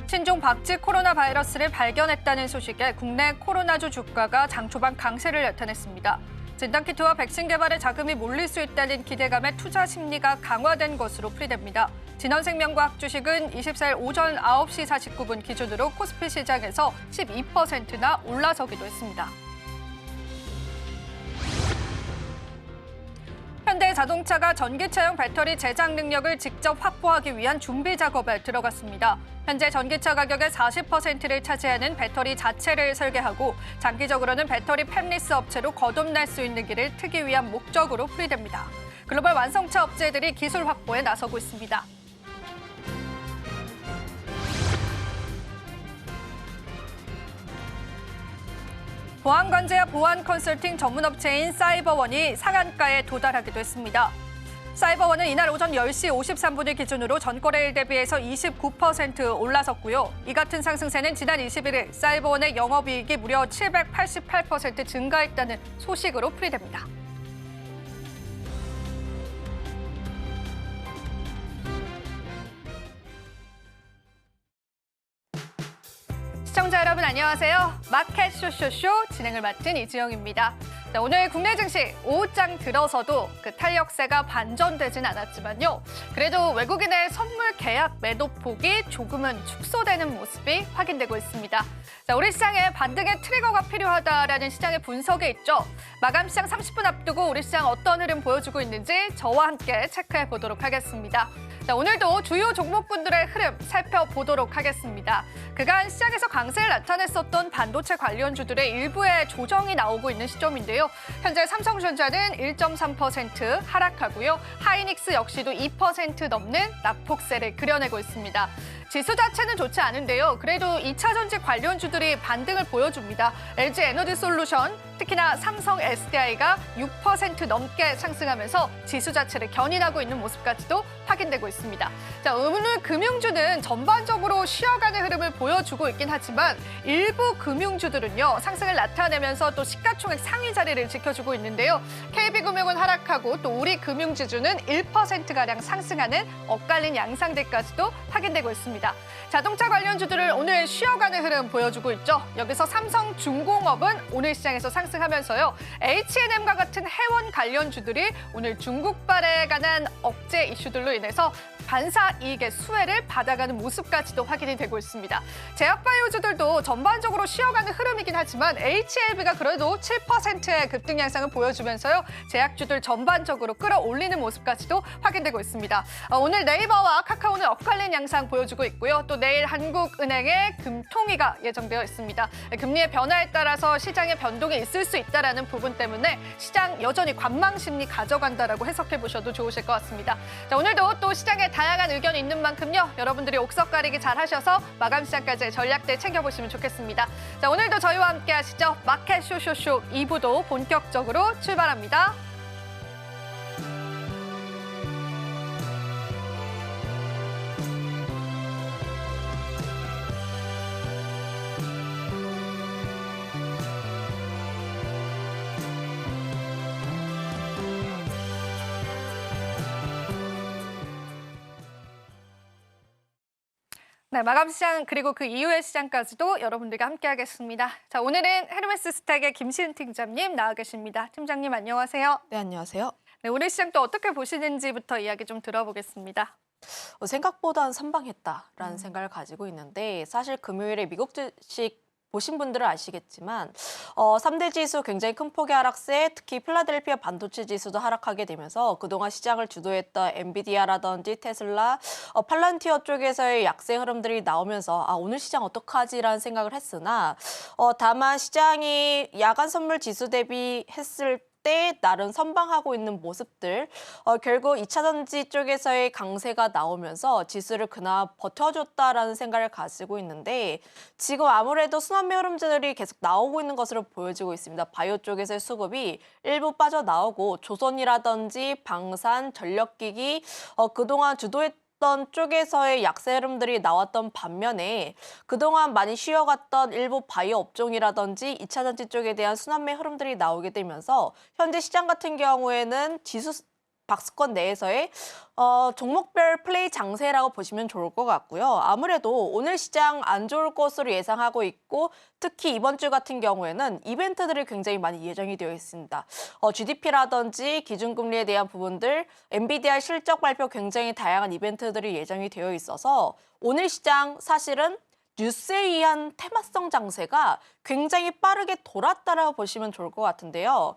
신종 박쥐 코로나 바이러스를 발견했다는 소식에 국내 코로나주 주가가 장 초반 강세를 나타냈습니다. 진단키트와 백신 개발에 자금이 몰릴 수 있다는 기대감에 투자 심리가 강화된 것으로 풀이됩니다. 진원생명과학 주식은 24일 오전 9시 49분 기준으로 코스피 시장에서 12%나 올라서기도 했습니다. 현대자동차가 전기차용 배터리 제작 능력을 직접 확보하기 위한 준비 작업에 들어갔습니다. 현재 전기차 가격의 40%를 차지하는 배터리 자체를 설계하고 장기적으로는 배터리 팹리스 업체로 거듭날 수 있는 길을 트기 위한 목적으로 풀이됩니다. 글로벌 완성차 업체들이 기술 확보에 나서고 있습니다. 보안관제와 보안 컨설팅 전문업체인 사이버원이 상한가에 도달하기도 했습니다. 사이버원은 이날 오전 10시 53분을 기준으로 전거래일 대비해서 29% 올라섰고요. 이 같은 상승세는 지난 21일 사이버원의 영업이익이 무려 788% 증가했다는 소식으로 풀이됩니다. 시청자 여러분 안녕하세요. 마켓 쇼쇼쇼 진행을 맡은 이지영입니다. 자, 오늘 국내 증시 오후장 들어서도 그 탄력세가 반전되진 않았지만요. 그래도 외국인의 선물 계약 매도 폭이 조금은 축소되는 모습이 확인되고 있습니다. 자, 우리 시장에 반등의 트리거가 필요하다라는 시장의 분석이 있죠. 마감 시장 30분 앞두고 우리 시장 어떤 흐름 보여주고 있는지 저와 함께 체크해 보도록 하겠습니다. 자, 오늘도 주요 종목군들의 흐름 살펴보도록 하겠습니다. 그간 시장에서 강세를 나타냈었던 반도체 관련주들의 일부의 조정이 나오고 있는 시점인데요. 현재 삼성전자는 1.3% 하락하고요. 하이닉스 역시도 2% 넘는 낙폭세를 그려내고 있습니다. 지수 자체는 좋지 않은데요. 그래도 2차 전지 관련주들이 반등을 보여줍니다. LG 에너지 솔루션, 특히나 삼성 SDI가 6% 넘게 상승하면서 지수 자체를 견인하고 있는 모습까지도 확인되고 있습니다. 자, 오늘 금융주는 전반적으로 쉬어가는 흐름을 보여주고 있긴 하지만 일부 금융주들은요, 상승을 나타내면서 또 시가총액 상위 자리를 지켜주고 있는데요. KB금융은 하락하고 또 우리 금융지주는 1%가량 상승하는 엇갈린 양상들까지도 확인되고 있습니다. 자동차 관련주들을 오늘 쉬어가는 흐름 보여주고 있죠. 여기서 삼성중공업은 오늘 시장에서 상승하면서요. H&M과 같은 해원 관련주들이 오늘 중국발에 관한 억제 이슈들로 인해서 반사 이익의 수혜를 받아가는 모습까지도 확인이 되고 있습니다. 제약바이오주들도 전반적으로 쉬어가는 흐름이긴 하지만 HLB가 그래도 7%의 급등 양상을 보여주면서요. 제약주들 전반적으로 끌어올리는 모습까지도 확인되고 있습니다. 오늘 네이버와 카카오는 엇갈린 양상 보여주고 있고요. 또 내일 한국은행의 금통위가 예정되어 있습니다. 금리의 변화에 따라서 시장의 변동이 있을 수 있다는 부분 때문에 시장 여전히 관망 심리 가져간다라고 해석해 보셔도 좋으실 것 같습니다. 자, 오늘도 또 시장에 다양한 의견이 있는 만큼요. 여러분들이 옥석 가리기 잘 하셔서 마감 시장까지 전략들 챙겨보시면 좋겠습니다. 자, 오늘도 저희와 함께 하시죠. 마켓 쇼쇼쇼 2부도 본격적으로 출발합니다. 네, 마감 시장 그리고 그 이후의 시장까지도 여러분들과 함께하겠습니다. 자, 오늘은 헤르메스 스탁의 김시은 팀장님 나와 계십니다. 팀장님 안녕하세요. 네, 안녕하세요. 네, 오늘 시장 또 어떻게 보시는지부터 이야기 좀 들어보겠습니다. 생각보다는 선방했다라는 생각을 가지고 있는데 사실 금요일에 미국 주식 보신 분들은 아시겠지만 3대 지수 굉장히 큰 폭의 하락세, 특히 필라델피아 반도체 지수도 하락하게 되면서 그동안 시장을 주도했던 엔비디아라든지 테슬라, 팔란티어 쪽에서의 약세 흐름들이 나오면서 오늘 시장 어떡하지라는 생각을 했으나 다만 시장이 야간 선물 지수 대비했을 때 나름 선방하고 있는 모습들, 결국 2차 전지 쪽에서의 강세가 나오면서 지수를 그나마 버텨줬다라는 생각을 가지고 있는데 지금 아무래도 순환매 흐름들이 계속 나오고 있는 것으로 보여지고 있습니다. 바이오 쪽에서의 수급이 일부 빠져나오고 조선이라든지 방산, 전력기기 그동안 주도했던 쪽에서의 약세 흐름들이 나왔던 반면에 그동안 많이 쉬어갔던 일부 바이오 업종이라든지 2차 전지 쪽에 대한 순환매 흐름들이 나오게 되면서 현재 시장 같은 경우에는 지수 박스권 내에서의 종목별 플레이 장세라고 보시면 좋을 것 같고요. 아무래도 오늘 시장 안 좋을 것으로 예상하고 있고 특히 이번 주 같은 경우에는 이벤트들이 굉장히 많이 예정이 되어 있습니다. GDP라든지 기준금리에 대한 부분들, 엔비디아 실적 발표 굉장히 다양한 이벤트들이 예정이 되어 있어서 오늘 시장 사실은 뉴스에 의한 테마성 장세가 굉장히 빠르게 돌았다라고 보시면 좋을 것 같은데요.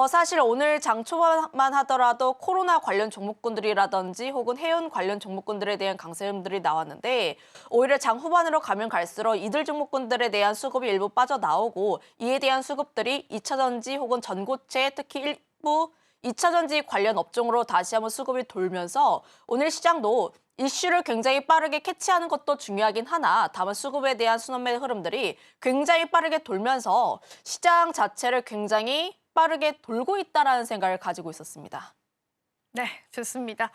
사실 오늘 장 초반만 하더라도 코로나 관련 종목군들이라든지 혹은 해운 관련 종목군들에 대한 강세 흐름들이 나왔는데 오히려 장 후반으로 가면 갈수록 이들 종목군들에 대한 수급이 일부 빠져나오고 이에 대한 수급들이 2차전지 혹은 전고체 특히 일부 2차전지 관련 업종으로 다시 한번 수급이 돌면서 오늘 시장도 이슈를 굉장히 빠르게 캐치하는 것도 중요하긴 하나 다만 수급에 대한 순환매 흐름들이 굉장히 빠르게 돌면서 시장 자체를 굉장히 빠르게 돌고 있다는 생각을 가지고 있었습니다. 네, 좋습니다.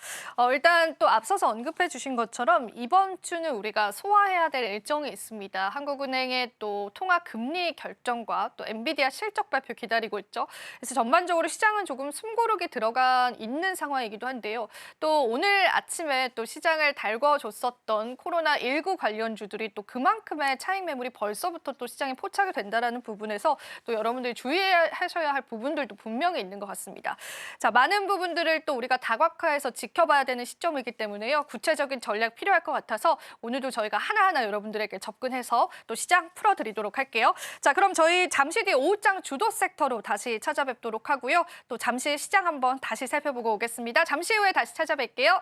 일단 또 앞서서 언급해 주신 것처럼 이번 주는 우리가 소화해야 될 일정이 있습니다. 한국은행의 또 통화 금리 결정과 또 엔비디아 실적 발표 기다리고 있죠. 그래서 전반적으로 시장은 조금 숨고르기 들어간 있는 상황이기도 한데요. 또 오늘 아침에 또 시장을 달궈줬었던 코로나19 관련주들이 또 그만큼의 차익 매물이 벌써부터 또 시장에 포착이 된다는 부분에서 또 여러분들이 주의하셔야 할 부분들도 분명히 있는 것 같습니다. 자, 많은 부분들을 또 우리가 다각화해서 지켜봐야 되는 시점이기 때문에요. 구체적인 전략 필요할 것 같아서 오늘도 저희가 하나하나 여러분들에게 접근해서 또 시장 풀어드리도록 할게요. 자, 그럼 저희 잠시 뒤에 오후장 주도 섹터로 다시 찾아뵙도록 하고요. 또 잠시 시장 한번 다시 살펴보고 오겠습니다. 잠시 후에 다시 찾아뵐게요.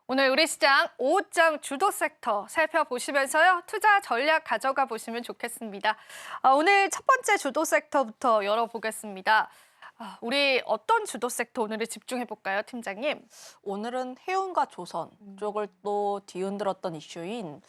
오늘 우리 시장 오후장 주도 섹터 살펴보시면서요. 투자 전략 가져가 보시면 좋겠습니다. 오늘 첫 번째 주도 섹터부터 열어보겠습니다. 우리 어떤 주도 섹터 오늘을 집중해 볼까요, 팀장님? 오늘은 해운과 조선 쪽을 또 뒤흔들었던 이슈인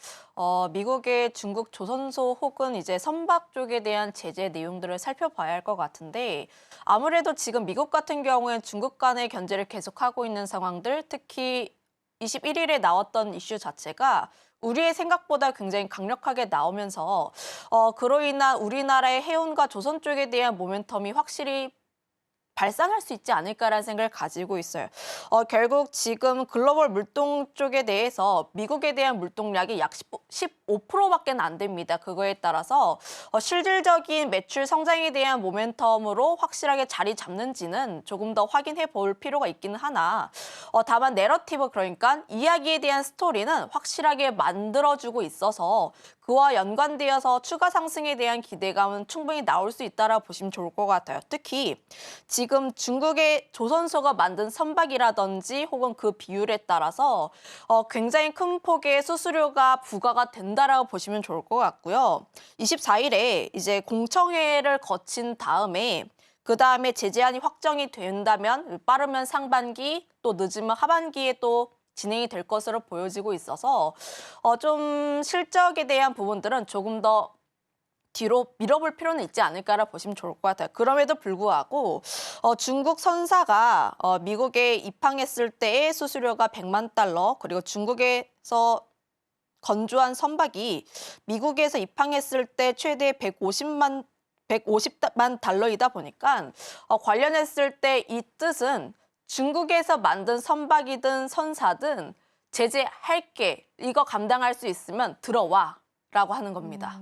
미국의 중국 조선소 혹은 이제 선박 쪽에 대한 제재 내용들을 살펴봐야 할 것 같은데 아무래도 지금 미국 같은 경우엔 중국 간의 견제를 계속하고 있는 상황들 특히 21일에 나왔던 이슈 자체가 우리의 생각보다 굉장히 강력하게 나오면서 그로 인한 우리나라의 해운과 조선 쪽에 대한 모멘텀이 확실히 발산할 수 있지 않을까라는 생각을 가지고 있어요. 결국 지금 글로벌 물동 쪽에 대해서 미국에 대한 물동량이 약 15%밖에 안 됩니다. 그거에 따라서 실질적인 매출 성장에 대한 모멘텀으로 확실하게 자리 잡는지는 조금 더 확인해 볼 필요가 있기는 하나 다만 내러티브 그러니까 이야기에 대한 스토리는 확실하게 만들어주고 있어서 그와 연관되어서 추가 상승에 대한 기대감은 충분히 나올 수 있다라고 보시면 좋을 것 같아요. 특히 지금 중국의 조선소가 만든 선박이라든지 혹은 그 비율에 따라서 굉장히 큰 폭의 수수료가 부과가 된다라고 보시면 좋을 것 같고요. 24일에 이제 공청회를 거친 다음에 그 다음에 제재안이 확정이 된다면 빠르면 상반기 또 늦으면 하반기에 또 진행이 될 것으로 보여지고 있어서 좀 실적에 대한 부분들은 조금 더 뒤로 밀어볼 필요는 있지 않을까라 보시면 좋을 것 같아요. 그럼에도 불구하고 중국 선사가 미국에 입항했을 때의 수수료가 100만 달러 그리고 중국에서 건조한 선박이 미국에서 입항했을 때 최대 150만 달러이다 보니까 관련했을 때 이 뜻은 중국에서 만든 선박이든 선사든 제재할게 이거 감당할 수 있으면 들어와 라고 하는 겁니다.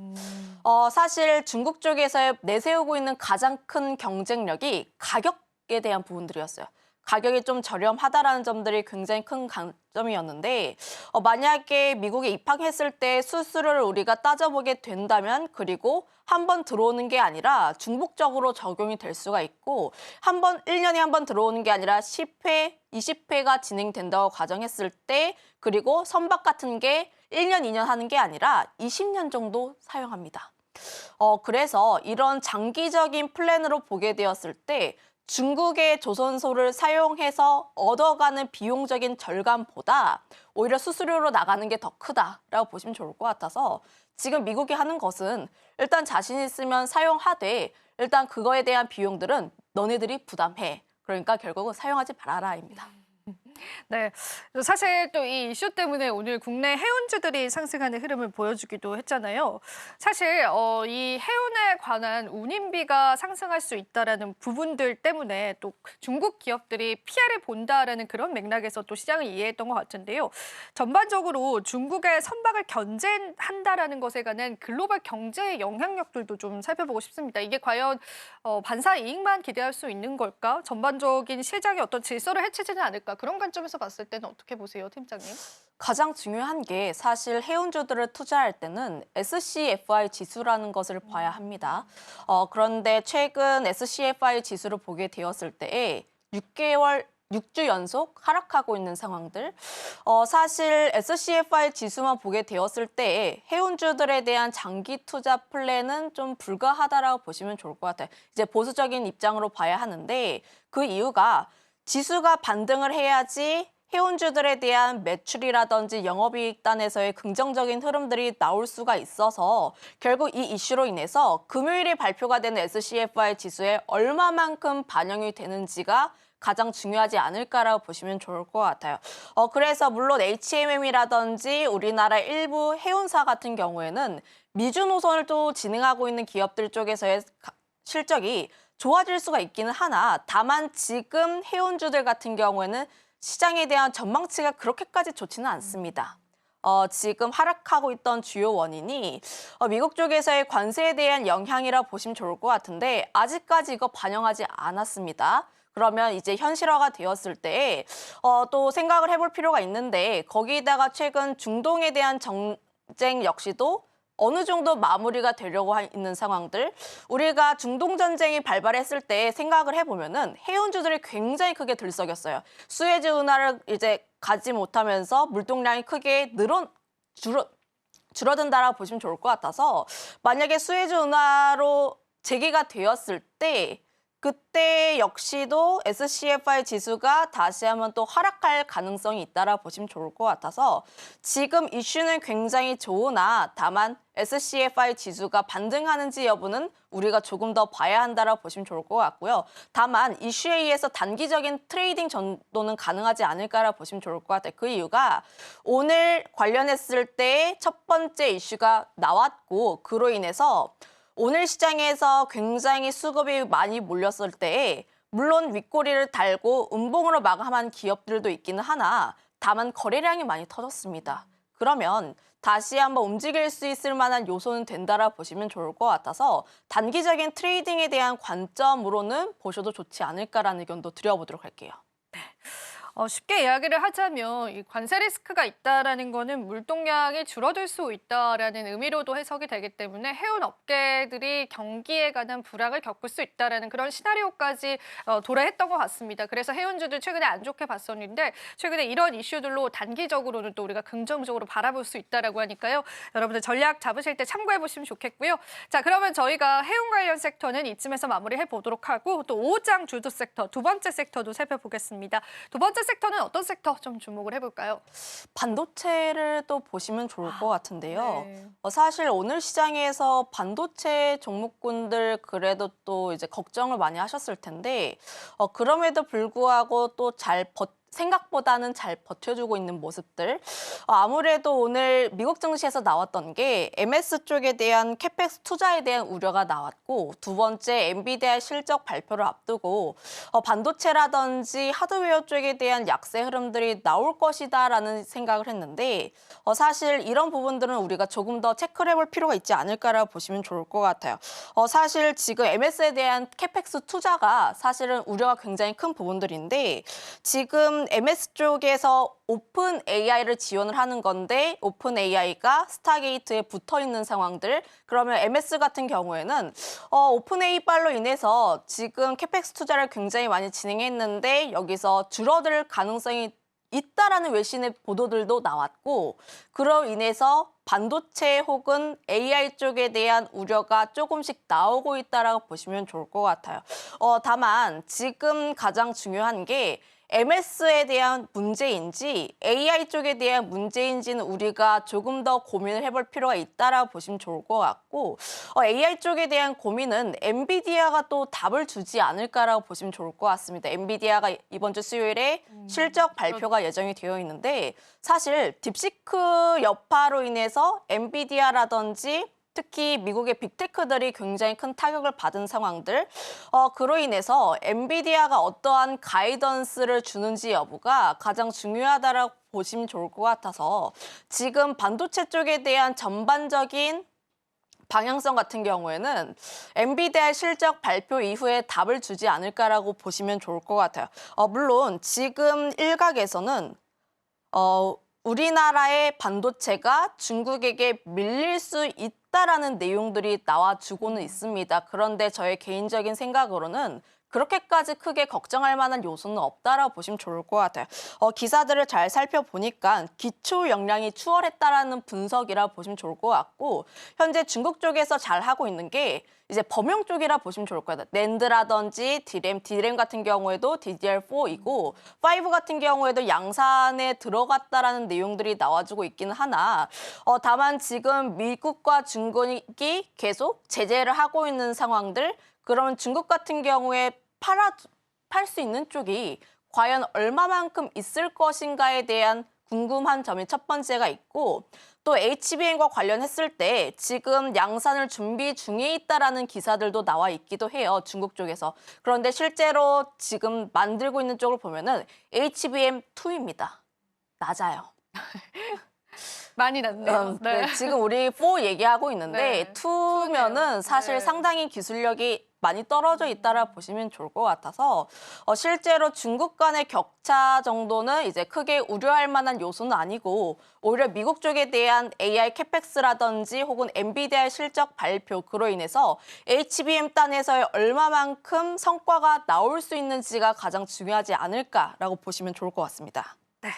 사실 중국 쪽에서 내세우고 있는 가장 큰 경쟁력이 가격에 대한 부분들이었어요. 가격이 좀 저렴하다라는 점들이 굉장히 큰 강점이었는데 만약에 미국에 입항했을 때 수수료를 우리가 따져보게 된다면 그리고 한 번 들어오는 게 아니라 중복적으로 적용이 될 수가 있고 1년에 한 번 들어오는 게 아니라 10회, 20회가 진행된다고 가정했을 때 그리고 선박 같은 게 1년, 2년 하는 게 아니라 20년 정도 사용합니다. 그래서 이런 장기적인 플랜으로 보게 되었을 때 중국의 조선소를 사용해서 얻어가는 비용적인 절감보다 오히려 수수료로 나가는 게 더 크다라고 보시면 좋을 것 같아서 지금 미국이 하는 것은 일단 자신 있으면 사용하되 일단 그거에 대한 비용들은 너네들이 부담해. 그러니까 결국은 사용하지 말아라입니다. 네, 사실 또 이 이슈 때문에 오늘 국내 해운주들이 상승하는 흐름을 보여주기도 했잖아요. 사실 이 해운에 관한 운임비가 상승할 수 있다라는 부분들 때문에 또 중국 기업들이 피해를 본다라는 그런 맥락에서 또 시장을 이해했던 것 같은데요. 전반적으로 중국의 선박을 견제한다라는 것에 관한 글로벌 경제의 영향력들도 좀 살펴보고 싶습니다. 이게 과연 반사 이익만 기대할 수 있는 걸까? 전반적인 시장의 어떤 질서를 해치지는 않을까? 그런 관점에서 봤을 때는 어떻게 보세요, 팀장님? 가장 중요한 게 사실 해운주들을 투자할 때는 SCFI 지수라는 것을 봐야 합니다. 그런데 최근 SCFI 지수를 보게 되었을 때에 6주 연속 하락하고 있는 상황들. 사실 SCFI 지수만 보게 되었을 때 해운주들에 대한 장기 투자 플랜은 좀 불가하다라고 보시면 좋을 것 같아요. 이제 보수적인 입장으로 봐야 하는데 그 이유가 지수가 반등을 해야지 해운주들에 대한 매출이라든지 영업이익단에서의 긍정적인 흐름들이 나올 수가 있어서 결국 이 이슈로 인해서 금요일에 발표가 되는 SCFI 지수에 얼마만큼 반영이 되는지가 가장 중요하지 않을까라고 보시면 좋을 것 같아요. 그래서 물론 HMM이라든지 우리나라 일부 해운사 같은 경우에는 미주 노선을 또 진행하고 있는 기업들 쪽에서의 실적이 좋아질 수가 있기는 하나 다만 지금 해운주들 같은 경우에는 시장에 대한 전망치가 그렇게까지 좋지는 않습니다. 지금 하락하고 있던 주요 원인이 미국 쪽에서의 관세에 대한 영향이라 보시면 좋을 것 같은데 아직까지 이거 반영하지 않았습니다. 그러면 이제 현실화가 되었을 때 또 생각을 해볼 필요가 있는데 거기다가 최근 중동에 대한 정쟁 역시도 어느 정도 마무리가 되려고 있는 상황들. 우리가 중동 전쟁이 발발했을 때 생각을 해보면은 해운주들이 굉장히 크게 들썩였어요. 수에즈 운하를 이제 가지 못하면서 물동량이 크게 줄어든다라고 보시면 좋을 것 같아서 만약에 수에즈 운하로 재개가 되었을 때 그때 역시도 SCFI 지수가 다시 한번 또 하락할 가능성이 있다라 보시면 좋을 것 같아서 지금 이슈는 굉장히 좋으나 다만 SCFI 지수가 반등하는지 여부는 우리가 조금 더 봐야 한다라 보시면 좋을 것 같고요. 다만 이슈에 의해서 단기적인 트레이딩 전도는 가능하지 않을까라 보시면 좋을 것 같아요. 그 이유가 오늘 관련했을 때 첫 번째 이슈가 나왔고 그로 인해서 오늘 시장에서 굉장히 수급이 많이 몰렸을 때에 물론 윗꼬리를 달고 음봉으로 마감한 기업들도 있기는 하나 다만 거래량이 많이 터졌습니다. 그러면 다시 한번 움직일 수 있을 만한 요소는 된다라 보시면 좋을 것 같아서 단기적인 트레이딩에 대한 관점으로는 보셔도 좋지 않을까라는 의견도 드려보도록 할게요. 쉽게 이야기를 하자면 이 관세 리스크가 있다라는 거는 물동량이 줄어들 수 있다라는 의미로도 해석이 되기 때문에 해운 업계들이 경기에 관한 불황을 겪을 수 있다라는 그런 시나리오까지 도래했던 것 같습니다. 그래서 해운주들 최근에 안 좋게 봤었는데 최근에 이런 이슈들로 단기적으로는 또 우리가 긍정적으로 바라볼 수 있다라고 하니까요. 여러분들 전략 잡으실 때 참고해 보시면 좋겠고요. 자, 그러면 저희가 해운 관련 섹터는 이쯤에서 마무리해 보도록 하고 또 오장 주도 섹터 두 번째 섹터도 살펴보겠습니다. 두 번째 섹터는 어떤 섹터 좀 주목을 해볼까요? 반도체를 또 보시면 좋을 것 같은데요. 네. 사실 오늘 시장에서 반도체 종목군들 그래도 또 이제 걱정을 많이 하셨을 텐데 그럼에도 불구하고 또 생각보다는 잘 버텨주고 있는 모습들. 아무래도 오늘 미국 증시에서 나왔던 게 MS 쪽에 대한 캐펙스 투자에 대한 우려가 나왔고 두 번째 엔비디아 실적 발표를 앞두고 반도체라든지 하드웨어 쪽에 대한 약세 흐름들이 나올 것이다라는 생각을 했는데 사실 이런 부분들은 우리가 조금 더 체크를 해볼 필요가 있지 않을까라고 보시면 좋을 것 같아요. 사실 지금 MS에 대한 캐펙스 투자가 사실은 우려가 굉장히 큰 부분들인데 지금 MS 쪽에서 오픈 AI를 지원을 하는 건데 오픈 AI가 스타게이트에 붙어 있는 상황들 그러면 MS 같은 경우에는 오픈 AI발로 인해서 지금 캐펙스 투자를 굉장히 많이 진행했는데 여기서 줄어들 가능성이 있다라는 외신의 보도들도 나왔고 그로 인해서 반도체 혹은 AI 쪽에 대한 우려가 조금씩 나오고 있다라고 보시면 좋을 것 같아요. 다만 지금 가장 중요한 게 MS에 대한 문제인지 AI 쪽에 대한 문제인지는 우리가 조금 더 고민을 해볼 필요가 있다라고 보시면 좋을 것 같고 AI 쪽에 대한 고민은 엔비디아가 또 답을 주지 않을까라고 보시면 좋을 것 같습니다. 엔비디아가 이번 주 수요일에 실적 발표가 예정이 되어 있는데 사실 딥시크 여파로 인해서 엔비디아라든지 특히 미국의 빅테크들이 굉장히 큰 타격을 받은 상황들, 그로 인해서 엔비디아가 어떠한 가이던스를 주는지 여부가 가장 중요하다라고 보시면 좋을 것 같아서 지금 반도체 쪽에 대한 전반적인 방향성 같은 경우에는 엔비디아 실적 발표 이후에 답을 주지 않을까라고 보시면 좋을 것 같아요. 물론 지금 일각에서는 우리나라의 반도체가 중국에게 밀릴 수 있다라는 내용들이 나와주고는 있습니다. 그런데 저의 개인적인 생각으로는 그렇게까지 크게 걱정할 만한 요소는 없다라고 보시면 좋을 것 같아요. 기사들을 잘 살펴보니까 기초 역량이 추월했다라는 분석이라 보시면 좋을 것 같고 현재 중국 쪽에서 잘 하고 있는 게 이제 범용 쪽이라 보시면 좋을 거예요. 낸드라든지 디램 같은 경우에도 DDR4이고 5 같은 경우에도 양산에 들어갔다라는 내용들이 나와주고 있기는 하나 다만 지금 미국과 중국이 계속 제재를 하고 있는 상황들 그러면 중국 같은 경우에 팔 수 있는 쪽이 과연 얼마만큼 있을 것인가에 대한 궁금한 점이 첫 번째가 있고 또 HBM과 관련했을 때 지금 양산을 준비 중에 있다라는 기사들도 나와 있기도 해요. 중국 쪽에서. 그런데 실제로 지금 만들고 있는 쪽을 보면은 HBM2입니다. 낮아요. 많이 났네요. 네, 지금 우리 4 얘기하고 있는데 네. 2면은 사실 네. 상당히 기술력이 많이 떨어져 있다라 보시면 좋을 것 같아서 실제로 중국 간의 격차 정도는 이제 크게 우려할 만한 요소는 아니고 오히려 미국 쪽에 대한 AI 캐펙스라든지 혹은 엔비디아의 실적 발표 그로 인해서 HBM 단에서의 얼마만큼 성과가 나올 수 있는지가 가장 중요하지 않을까라고 보시면 좋을 것 같습니다. 네.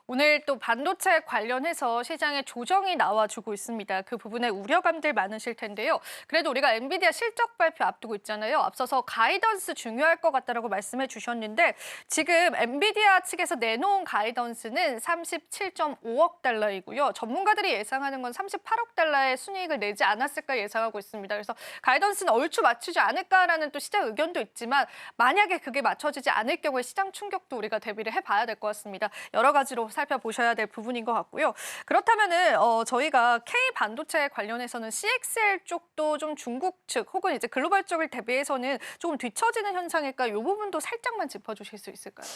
오늘 또 반도체 관련해서 시장에 조정이 나와주고 있습니다. 그 부분에 우려감들 많으실 텐데요. 그래도 우리가 엔비디아 실적 발표 앞두고 있잖아요. 앞서서 가이던스 중요할 것 같다라고 말씀해 주셨는데 지금 엔비디아 측에서 내놓은 가이던스는 37.5억 달러이고요. 전문가들이 예상하는 건 38억 달러의 순이익을 내지 않았을까 예상하고 있습니다. 그래서 가이던스는 얼추 맞추지 않을까라는 또 시장 의견도 있지만 만약에 그게 맞춰지지 않을 경우에 시장 충격도 우리가 대비를 해봐야 될 것 같습니다. 여러 가지로 살펴보셔야 될 부분인 것 같고요. 그렇다면은 저희가 K 반도체 관련해서는 CXL 쪽도 좀 중국 측 혹은 이제 글로벌 쪽을 대비해서는 조금 뒤처지는 현상일까? 이 부분도 살짝만 짚어주실 수 있을까요?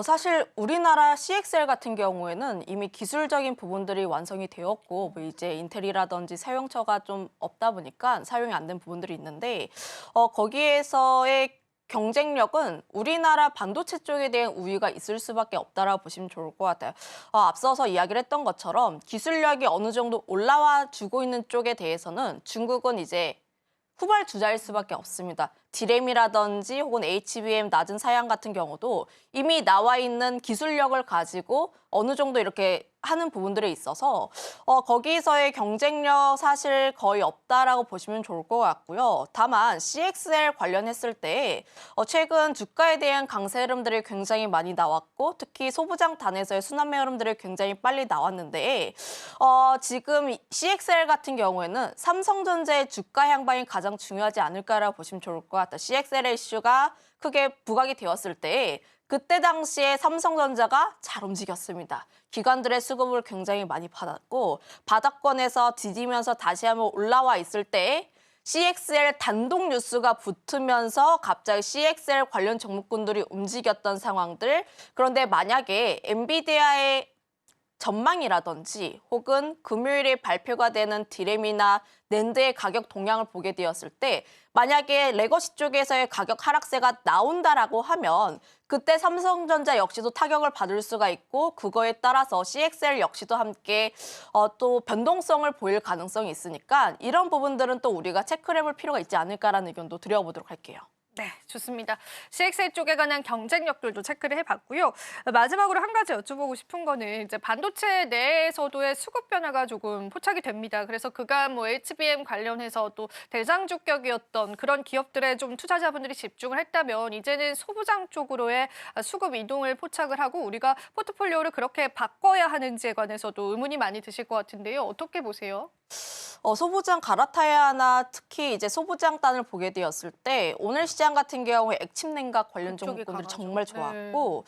사실 우리나라 CXL 같은 경우에는 이미 기술적인 부분들이 완성이 되었고 뭐 이제 인텔이라든지 사용처가 좀 없다 보니까 사용이 안 된 부분들이 있는데 거기에서의 경쟁력은 우리나라 반도체 쪽에 대한 우위가 있을 수밖에 없다라고 보시면 좋을 것 같아요. 앞서서 이야기를 했던 것처럼 기술력이 어느 정도 올라와 주고 있는 쪽에 대해서는 중국은 이제 후발주자일 수밖에 없습니다. 디램이라든지 혹은 HBM 낮은 사양 같은 경우도 이미 나와 있는 기술력을 가지고 어느 정도 이렇게 하는 부분들에 있어서 거기서의 경쟁력 사실 거의 없다라고 보시면 좋을 것 같고요. 다만 CXL 관련했을 때 최근 주가에 대한 강세 흐름들이 굉장히 많이 나왔고 특히 소부장 단에서의 순환매 흐름들이 굉장히 빨리 나왔는데 지금 CXL 같은 경우에는 삼성전자의 주가 향방이 가장 중요하지 않을까라고 보시면 좋을 것 같아요. CXL 이슈가 크게 부각이 되었을 때 그때 당시에 삼성전자가 잘 움직였습니다. 기관들의 수급을 굉장히 많이 받았고 바닥권에서 디디면서 다시 한번 올라와 있을 때 CXL 단독 뉴스가 붙으면서 갑자기 CXL 관련 종목군들이 움직였던 상황들. 그런데 만약에 엔비디아의 전망이라든지 혹은 금요일에 발표가 되는 디램이나 낸드의 가격 동향을 보게 되었을 때 만약에 레거시 쪽에서의 가격 하락세가 나온다라고 하면 그때 삼성전자 역시도 타격을 받을 수가 있고 그거에 따라서 CXL 역시도 함께 또 변동성을 보일 가능성이 있으니까 이런 부분들은 또 우리가 체크를 해볼 필요가 있지 않을까라는 의견도 드려보도록 할게요. 네, 좋습니다. CXA 쪽에 관한 경쟁력들도 체크를 해봤고요. 마지막으로 한 가지 여쭤보고 싶은 거는 이제 반도체 내에서도의 수급 변화가 조금 포착이 됩니다. 그래서 그간 뭐 HBM 관련해서 또 대장주격이었던 그런 기업들에 좀 투자자분들이 집중을 했다면 이제는 소부장 쪽으로의 수급 이동을 포착을 하고 우리가 포트폴리오를 그렇게 바꿔야 하는지에 관해서도 의문이 많이 드실 것 같은데요. 어떻게 보세요? 소부장 갈아타야 하나 특히 이제 소부장단을 보게 되었을 때 오늘 시장 같은 경우에 액침 냉각 관련 그쪽이 종목군들이 강하죠. 정말 네. 좋았고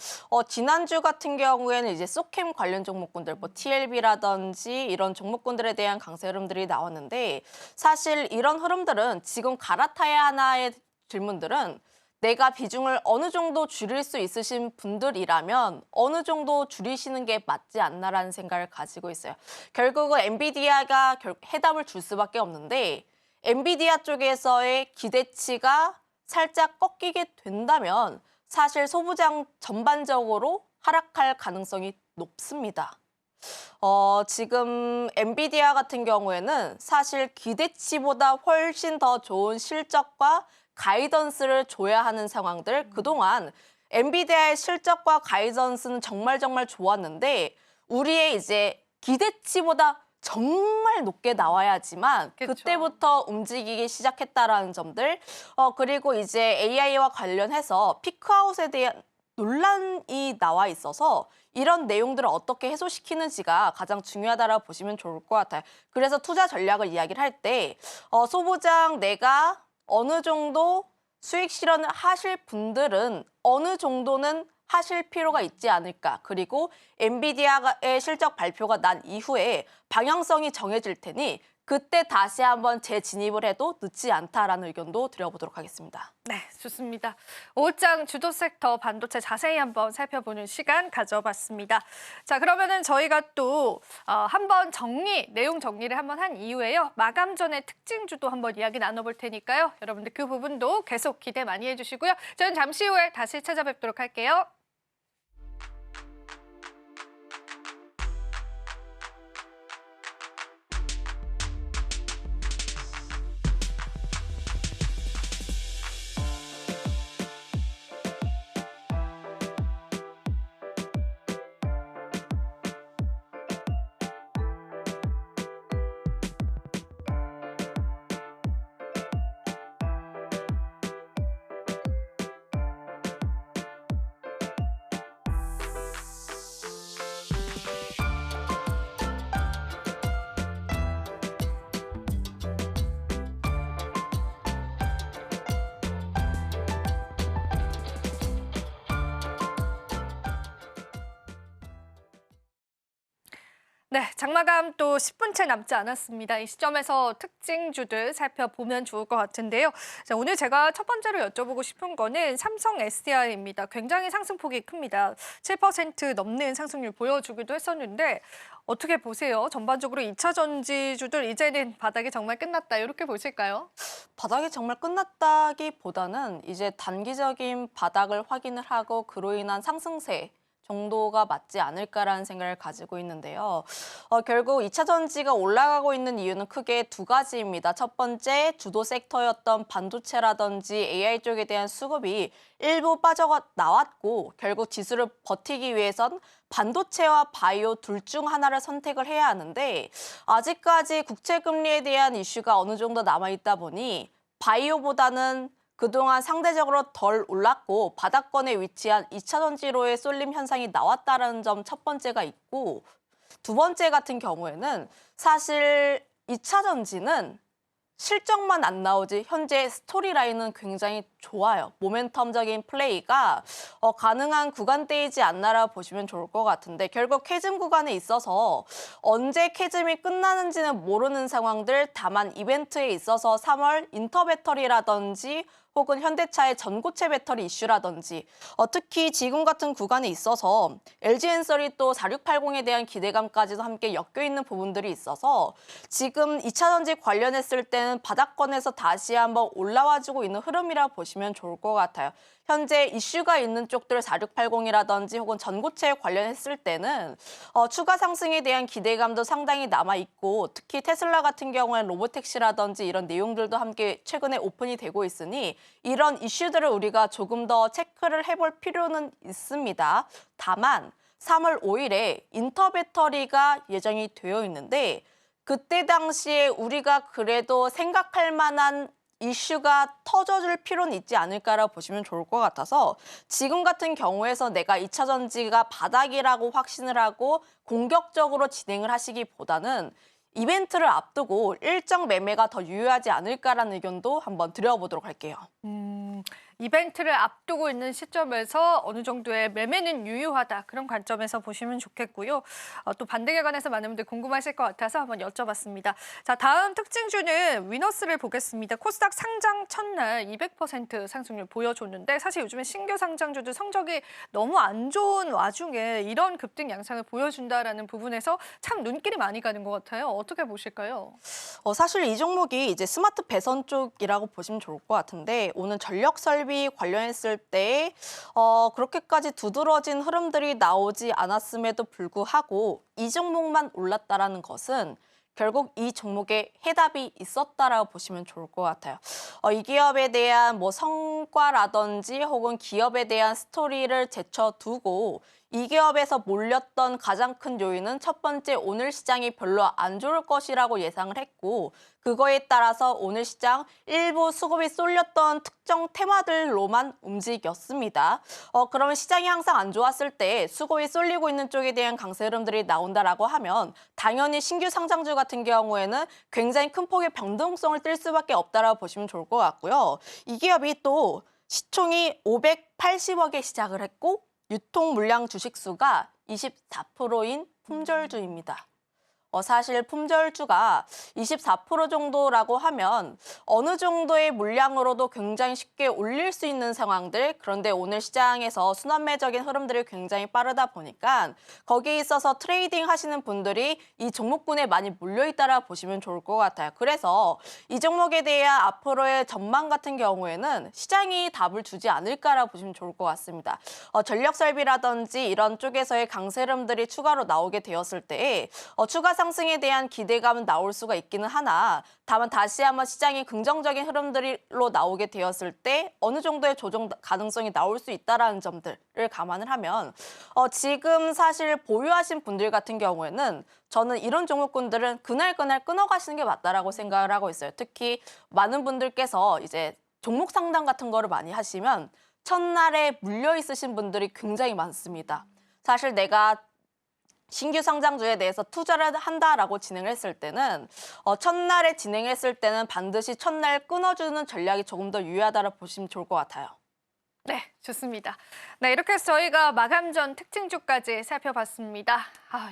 지난주 같은 경우에는 이제 소캠 관련 종목군들 뭐 TLB라든지 이런 종목군들에 대한 강세 흐름들이 나왔는데 사실 이런 흐름들은 지금 갈아타야 하나의 질문들은 내가 비중을 어느 정도 줄일 수 있으신 분들이라면 어느 정도 줄이시는 게 맞지 않나라는 생각을 가지고 있어요. 결국은 엔비디아가 해답을 줄 수밖에 없는데 엔비디아 쪽에서의 기대치가 살짝 꺾이게 된다면 사실 소부장 전반적으로 하락할 가능성이 높습니다. 지금 엔비디아 같은 경우에는 사실 기대치보다 훨씬 더 좋은 실적과 가이던스를 줘야 하는 상황들 그동안 엔비디아의 실적과 가이던스는 정말 좋았는데 우리의 이제 기대치보다 정말 높게 나와야지만 그쵸. 그때부터 움직이기 시작했다라는 점들 그리고 이제 AI와 관련해서 피크아웃에 대한 논란이 나와 있어서 이런 내용들을 어떻게 해소시키는지가 가장 중요하다라고 보시면 좋을 것 같아요. 그래서 투자 전략을 이야기를 할 때 소부장 내가 어느 정도 수익 실현을 하실 분들은 어느 정도는 하실 필요가 있지 않을까. 그리고 엔비디아의 실적 발표가 난 이후에 방향성이 정해질 테니 그때 다시 한번 재진입을 해도 늦지 않다라는 의견도 드려보도록 하겠습니다. 네, 좋습니다. 5장 주도 섹터 반도체 자세히 한번 살펴보는 시간 가져봤습니다. 자, 그러면은 저희가 또 한번 내용 정리를 한번 한 이후에요. 마감 전에 특징주도 한번 이야기 나눠볼 테니까요. 여러분들 그 부분도 계속 기대 많이 해주시고요. 저는 잠시 후에 다시 찾아뵙도록 할게요. 네, 장마감 또 10분 채 남지 않았습니다. 이 시점에서 특징주들 살펴보면 좋을 것 같은데요. 자, 오늘 제가 첫 번째로 여쭤보고 싶은 거는 삼성 SDI입니다. 굉장히 상승폭이 큽니다. 7% 넘는 상승률 보여주기도 했었는데 어떻게 보세요? 전반적으로 2차 전지주들 이제는 바닥이 정말 끝났다. 이렇게 보실까요? 바닥이 정말 끝났다기보다는 이제 단기적인 바닥을 확인을 하고 그로 인한 상승세 정도가 맞지 않을까라는 생각을 가지고 있는데요. 결국 2차 전지가 올라가고 있는 이유는 크게 두 가지입니다. 첫 번째, 주도 섹터였던 반도체라든지 AI 쪽에 대한 수급이 일부 빠져나왔고 결국 지수를 버티기 위해선 반도체와 바이오 둘 중 하나를 선택을 해야 하는데 아직까지 국채금리에 대한 이슈가 어느 정도 남아있다 보니 바이오보다는 그동안 상대적으로 덜 올랐고 바닥권에 위치한 2차 전지로의 쏠림 현상이 나왔다는 점 첫 번째가 있고 두 번째 같은 경우에는 사실 2차 전지는 실적만 안 나오지 현재 스토리라인은 굉장히 좋아요. 모멘텀적인 플레이가 가능한 구간대이지 않나라 보시면 좋을 것 같은데 결국 캐즘 구간에 있어서 언제 캐즘이 끝나는지는 모르는 상황들 다만 이벤트에 있어서 3월 인터배터리라든지 혹은 현대차의 전고체 배터리 이슈라든지 특히 지금 같은 구간에 있어서 LG엔솔이 또 4680에 대한 기대감까지도 함께 엮여 있는 부분들이 있어서 지금 2차 전지 관련했을 때는 바닥권에서 다시 한번 올라와주고 있는 흐름이라 보시면 좋을 것 같아요. 현재 이슈가 있는 쪽들 4680이라든지 혹은 전고체 관련했을 때는 추가 상승에 대한 기대감도 상당히 남아있고 특히 테슬라 같은 경우에는 로보택시라든지 이런 내용들도 함께 최근에 오픈이 되고 있으니 이런 이슈들을 우리가 조금 더 체크를 해볼 필요는 있습니다. 다만 3월 5일에 인터배터리가 예정이 되어 있는데 그때 당시에 우리가 그래도 생각할 만한 이슈가 터져줄 필요는 있지 않을까라고 보시면 좋을 것 같아서 지금 같은 경우에서 내가 2차 전지가 바닥이라고 확신을 하고 공격적으로 진행을 하시기보다는 이벤트를 앞두고 일정 매매가 더 유효하지 않을까라는 의견도 한번 드려보도록 할게요. 이벤트를 앞두고 있는 시점에서 어느 정도의 매매는 유효하다. 그런 관점에서 보시면 좋겠고요. 또 반등에 관해서 많은 분들 궁금하실 것 같아서 한번 여쭤봤습니다. 자, 다음 특징주는 위너스를 보겠습니다. 코스닥 상장 첫날 200% 상승률 보여줬는데 사실 요즘에 신규 상장주들 성적이 너무 안 좋은 와중에 이런 급등 양상을 보여준다라는 부분에서 참 눈길이 많이 가는 것 같아요. 어떻게 보실까요? 사실 이 종목이 이제 스마트 배선 쪽이라고 보시면 좋을 것 같은데 오늘 전력 설비 관련했을 때 그렇게까지 두드러진 흐름들이 나오지 않았음에도 불구하고 이 종목만 올랐다라는 것은 결국 이 종목에 해답이 있었다라고 보시면 좋을 것 같아요. 이 기업에 대한 뭐 성과라든지 혹은 기업에 대한 스토리를 제쳐두고 이 기업에서 몰렸던 가장 큰 요인은 첫 번째 오늘 시장이 별로 안 좋을 것이라고 예상을 했고 그거에 따라서 오늘 시장 일부 수급이 쏠렸던 특정 테마들로만 움직였습니다. 그러면 시장이 항상 안 좋았을 때 수급이 쏠리고 있는 쪽에 대한 강세 흐름들이 나온다라고 하면 당연히 신규 상장주 같은 경우에는 굉장히 큰 폭의 변동성을 띨 수밖에 없다라고 보시면 좋을 것 같고요. 이 기업이 또 시총이 580억에 시작을 했고 유통 물량 주식 수가 24%인 품절주입니다. 사실 품절주가 24% 정도라고 하면 어느 정도의 물량으로도 굉장히 쉽게 올릴 수 있는 상황들 그런데 오늘 시장에서 순환매적인 흐름들이 굉장히 빠르다 보니까 거기에 있어서 트레이딩 하시는 분들이 이 종목군에 많이 몰려있다라 보시면 좋을 것 같아요. 그래서 이 종목에 대한 앞으로의 전망 같은 경우에는 시장이 답을 주지 않을까라고 보시면 좋을 것 같습니다. 전력설비라든지 이런 쪽에서의 강세 흐름들이 추가로 나오게 되었을 때 추가 상승에 대한 기대감은 나올 수가 있기는 하나 다만 다시 한번 시장이 긍정적인 흐름들로 나오게 되었을 때 어느 정도의 조정 가능성이 나올 수 있다는 점들을 감안을 하면 지금 사실 보유하신 분들 같은 경우에는 저는 이런 종목군들은 그날 끊어가시는 게 맞다라고 생각을 하고 있어요. 특히 많은 분들께서 이제 종목 상담 같은 거를 많이 하시면 첫날에 물려 있으신 분들이 굉장히 많습니다. 사실 내가 신규 상장주에 대해서 투자를 한다라고 진행을 했을 때는 첫날에 진행했을 때는 반드시 첫날 끊어주는 전략이 조금 더 유효하다고 보시면 좋을 것 같아요. 네, 좋습니다. 네, 이렇게 해서 저희가 마감 전 특징주까지 살펴봤습니다.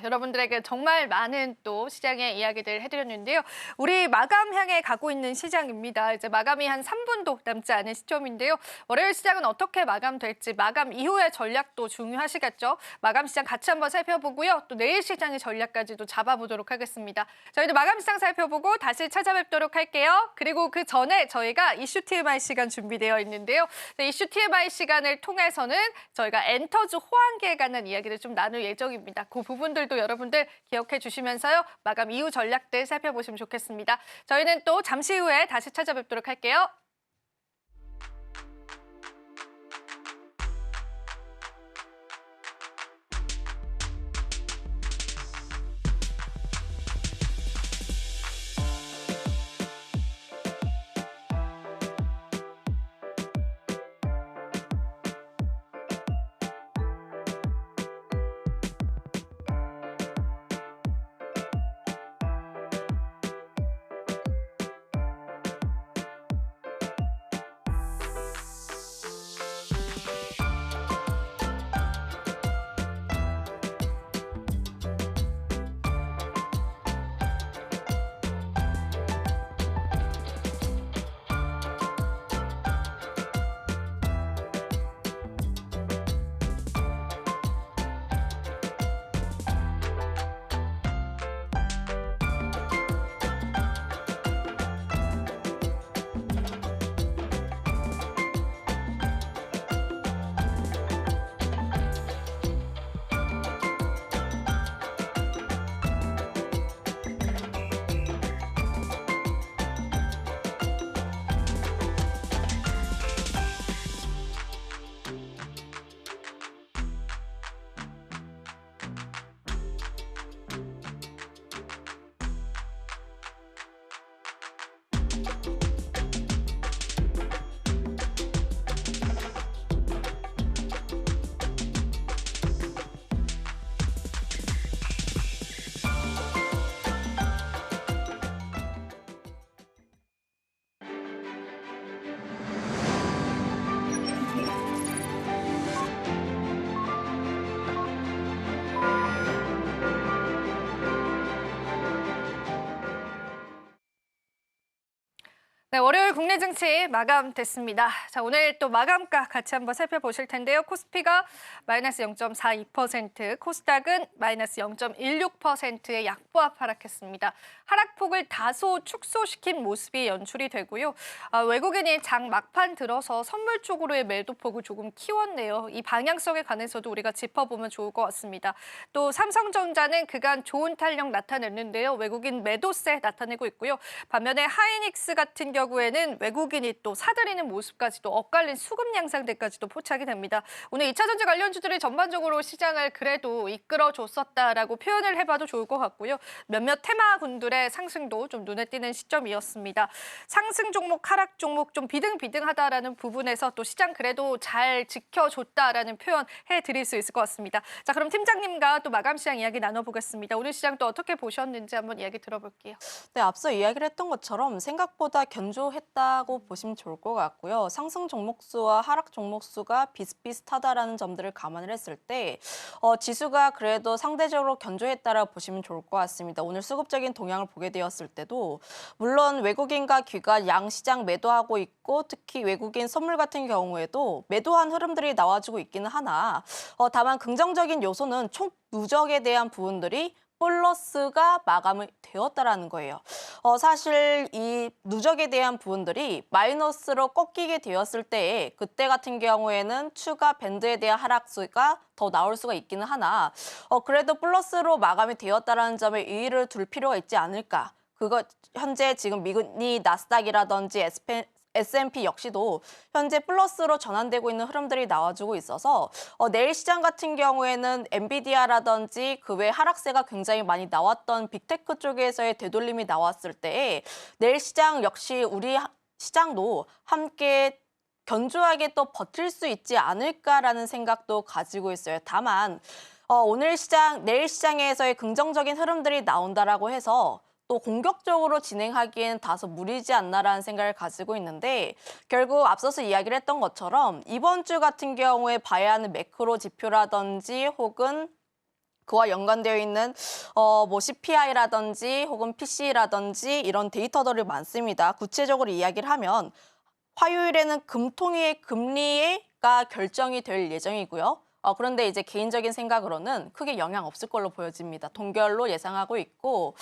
여러분들에게 정말 많은 또 시장의 이야기들 해드렸는데요. 우리 마감 향해 가고 있는 시장입니다. 이제 마감이 한 3분도 남지 않은 시점인데요. 월요일 시장은 어떻게 마감될지 마감 이후의 전략도 중요하시겠죠. 마감 시장 같이 한번 살펴보고요. 또 내일 시장의 전략까지도 잡아보도록 하겠습니다. 저희도 마감 시장 살펴보고 다시 찾아뵙도록 할게요. 그리고 그 전에 저희가 이슈 TMI 시간 준비되어 있는데요. 네, 이슈 TMI 시간을 통해서는 저희가 엔터주 호황기에 관한 이야기를 좀 나눌 예정입니다. 그 부분들도 여러분들 기억해 주시면서요. 마감 이후 전략들 살펴보시면 좋겠습니다. 저희는 또 잠시 후에 다시 찾아뵙도록 할게요. 월요일 국내 증시 마감됐습니다. 자, 오늘 또 마감가 같이 한번 살펴보실 텐데요. 코스피가 마이너스 0.42%, 코스닥은 마이너스 0.16%의 약보합 하락했습니다. 하락폭을 다소 축소시킨 모습이 연출이 되고요. 외국인이 장 막판 들어서 선물 쪽으로의 매도폭을 조금 키웠네요. 이 방향성에 관해서도 우리가 짚어보면 좋을 것 같습니다. 또 삼성전자는 그간 좋은 탄력 나타냈는데요. 외국인 매도세 나타내고 있고요. 반면에 하이닉스 같은 경우에는 외국인이 또 사들이는 모습까지도 엇갈린 수급 양상대까지도 포착이 됩니다. 오늘 2차전지 관련주들이 전반적으로 시장을 그래도 이끌어줬었다라고 표현을 해봐도 좋을 것 같고요. 몇몇 테마군들의 상승도 좀 눈에 띄는 시점이었습니다. 상승 종목, 하락 종목 좀 비등비등하다라는 부분에서 또 시장 그래도 잘 지켜줬다라는 표현 해드릴 수 있을 것 같습니다. 자, 그럼 팀장님과 또 마감 시장 이야기 나눠보겠습니다. 오늘 시장 또 어떻게 보셨는지 한번 이야기 들어볼게요. 네, 앞서 이야기를 했던 것처럼 생각보다 견조했다고 보시면 좋을 것 같고요. 상승 종목수와 하락 종목수가 비슷비슷하다라는 점들을 감안을 했을 때 지수가 그래도 상대적으로 견조했다라고 보시면 좋을 것 같습니다. 오늘 수급적인 동향을 보게 되었을 때도 물론 외국인과 기관 양시장 매도하고 있고 특히 외국인 선물 같은 경우에도 매도한 흐름들이 나와주고 있기는 하나 다만 긍정적인 요소는 총 누적에 대한 부분들이 플러스가 마감이 되었다라는 거예요. 사실 이 누적에 대한 부분들이 마이너스로 꺾이게 되었을 때 그때 같은 경우에는 추가 밴드에 대한 하락수가 더 나올 수가 있기는 하나 그래도 플러스로 마감이 되었다라는 점에 의의를 둘 필요가 있지 않을까. 그거 현재 지금 미국이 나스닥이라든지 S&P 역시도 현재 플러스로 전환되고 있는 흐름들이 나와주고 있어서 내일 시장 같은 경우에는 엔비디아라든지 그 외 하락세가 굉장히 많이 나왔던 빅테크 쪽에서의 되돌림이 나왔을 때 내일 시장 역시 우리 시장도 함께 견조하게 또 버틸 수 있지 않을까라는 생각도 가지고 있어요. 다만 오늘 시장, 내일 시장에서의 긍정적인 흐름들이 나온다라고 해서 또 공격적으로 진행하기엔 다소 무리지 않나라는 생각을 가지고 있는데 결국 앞서서 이야기를 했던 것처럼 이번 주 같은 경우에 봐야 하는 매크로 지표라든지 혹은 그와 연관되어 있는 CPI라든지 혹은 PC라든지 이런 데이터들이 많습니다. 구체적으로 이야기를 하면 화요일에는 금통위의 금리가 결정이 될 예정이고요. 그런데 이제 개인적인 생각으로는 크게 영향 없을 걸로 보여집니다. 동결로 예상하고 있고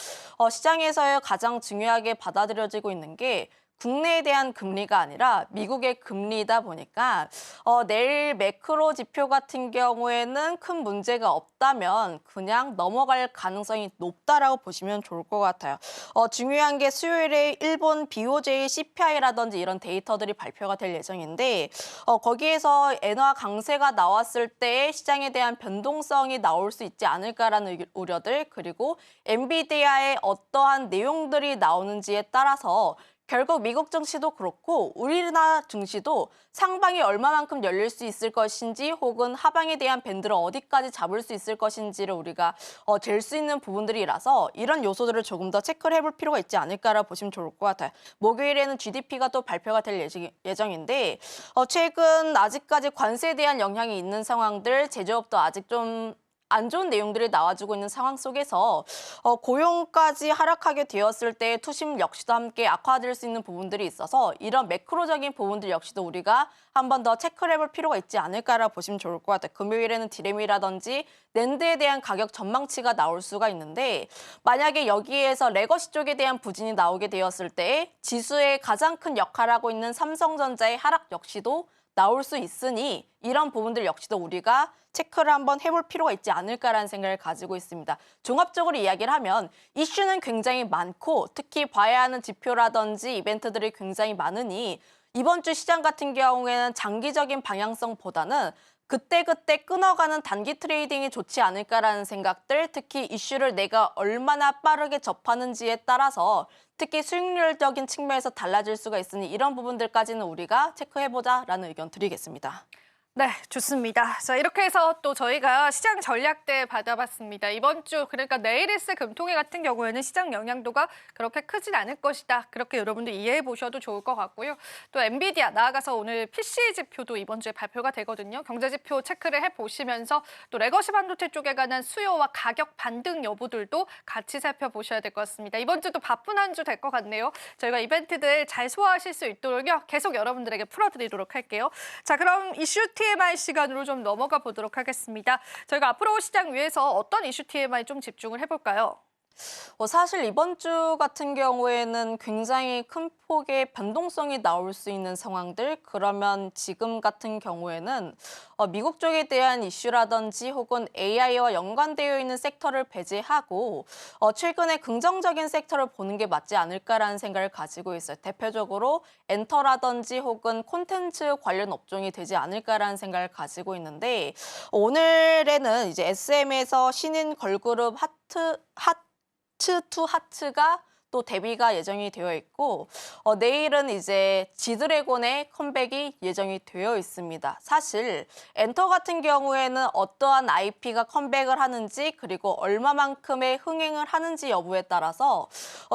시장에서 가장 중요하게 받아들여지고 있는 게 국내에 대한 금리가 아니라 미국의 금리다 보니까 내일 매크로 지표 같은 경우에는 큰 문제가 없다면 그냥 넘어갈 가능성이 높다라고 보시면 좋을 것 같아요. 중요한 게 수요일에 일본 BOJ CPI라든지 이런 데이터들이 발표가 될 예정인데 거기에서 엔화 강세가 나왔을 때 시장에 대한 변동성이 나올 수 있지 않을까라는 우려들 그리고 엔비디아의 어떠한 내용들이 나오는지에 따라서 결국 미국 증시도 그렇고 우리나라 증시도 상방이 얼마만큼 열릴 수 있을 것인지 혹은 하방에 대한 밴드를 어디까지 잡을 수 있을 것인지를 우리가 잴 수 있는 부분들이라서 이런 요소들을 조금 더 체크를 해볼 필요가 있지 않을까라고 보시면 좋을 것 같아요. 목요일에는 GDP가 또 발표가 될 예정인데 최근 아직까지 관세에 대한 영향이 있는 상황들 제조업도 아직 좀 안 좋은 내용들이 나와주고 있는 상황 속에서 고용까지 하락하게 되었을 때 투심 역시도 함께 악화될 수 있는 부분들이 있어서 이런 매크로적인 부분들 역시도 우리가 한 번 더 체크를 해볼 필요가 있지 않을까라고 보시면 좋을 것 같아요. 금요일에는 디램이라든지 낸드에 대한 가격 전망치가 나올 수가 있는데 만약에 여기에서 레거시 쪽에 대한 부진이 나오게 되었을 때 지수의 가장 큰 역할을 하고 있는 삼성전자의 하락 역시도 나올 수 있으니 이런 부분들 역시도 우리가 체크를 한번 해볼 필요가 있지 않을까라는 생각을 가지고 있습니다. 종합적으로 이야기를 하면 이슈는 굉장히 많고 특히 봐야 하는 지표라든지 이벤트들이 굉장히 많으니 이번 주 시장 같은 경우에는 장기적인 방향성보다는 그때그때 끊어가는 단기 트레이딩이 좋지 않을까라는 생각들, 특히 이슈를 내가 얼마나 빠르게 접하는지에 따라서 특히 수익률적인 측면에서 달라질 수가 있으니 이런 부분들까지는 우리가 체크해보자라는 의견 드리겠습니다. 네, 좋습니다. 자, 이렇게 해서 또 저희가 시장 전략대 받아봤습니다. 이번 주, 그러니까 내일 있을 금통위 같은 경우에는 시장 영향도가 그렇게 크진 않을 것이다. 그렇게 여러분들 이해해 보셔도 좋을 것 같고요. 또 엔비디아, 나아가서 오늘 PC 지표도 이번 주에 발표가 되거든요. 경제 지표 체크를 해보시면서 또 레거시 반도체 쪽에 관한 수요와 가격 반등 여부들도 같이 살펴보셔야 될 것 같습니다. 이번 주도 바쁜 한 주 될 것 같네요. 저희가 이벤트들 잘 소화하실 수 있도록요. 계속 여러분들에게 풀어드리도록 할게요. 자, 그럼 이슈 TMI 시간으로 좀 넘어가 보도록 하겠습니다. 저희가 앞으로 시장 위에서 어떤 이슈 TMI 좀 집중을 해볼까요? 사실 이번 주 같은 경우에는 굉장히 큰 폭의 변동성이 나올 수 있는 상황들, 그러면 지금 같은 경우에는 미국 쪽에 대한 이슈라든지 혹은 AI와 연관되어 있는 섹터를 배제하고 최근에 긍정적인 섹터를 보는 게 맞지 않을까라는 생각을 가지고 있어요. 대표적으로 엔터라든지 혹은 콘텐츠 관련 업종이 되지 않을까라는 생각을 가지고 있는데, 오늘에는 이제 SM에서 신인 걸그룹 하츠2 하츠가 또 데뷔가 예정이 되어 있고, 내일은 이제 지드래곤의 컴백이 예정이 되어 있습니다. 사실 엔터 같은 경우에는 어떠한 IP가 컴백을 하는지, 그리고 얼마만큼의 흥행을 하는지 여부에 따라서